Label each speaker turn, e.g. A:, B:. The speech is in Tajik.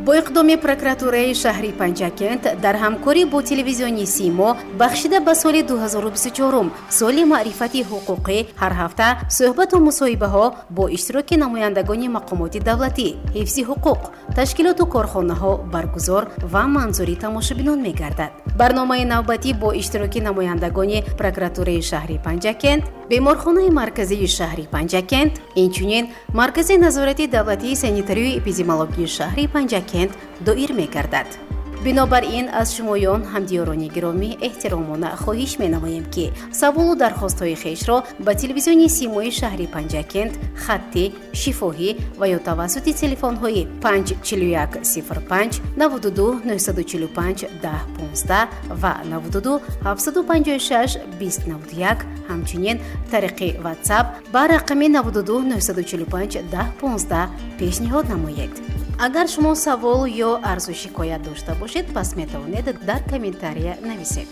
A: با اقدام прокуратураи шаҳри Панҷакент дар ҳамкорӣ бо телевизиони Симо бахшида ба соли 2024 соли маърифати ҳуқуқӣ ҳар ҳафта суҳбату мусоҳибаҳо бо иштироки намояндагони мақомоти давлатӣ, ҳифзи ҳуқуқ, ташкилоту корхонаҳо баргузор ва манзури тамошобинон мегардад. барномаи навбатӣ бо иштироки намояндагони прокуратураи шаҳри Панҷакент, беморхонаи марказии шаҳри Панҷакент, инчунин маркази назорати давлатии санитарию эпидемиологии шаҳри Панҷакент доир мегардад. бинобар ин аз шумоён ҳамдиёрони гиромӣ эҳтиромона хоҳиш менамоем ки саволу дархостҳои хешро ба телевизиони Симои шаҳри Панҷакент хаттӣ, шифоҳӣ ва ё тавассути телефонҳои 54105 92 945 1015 ва 92 756 2091 ҳамчунин тариқи WhatsApp ба рақами 92 945 1015 пешниҳод намоед. агар шумо савол ё арзу шикоят дошта бошед, пас метавонед дар комментария нависед.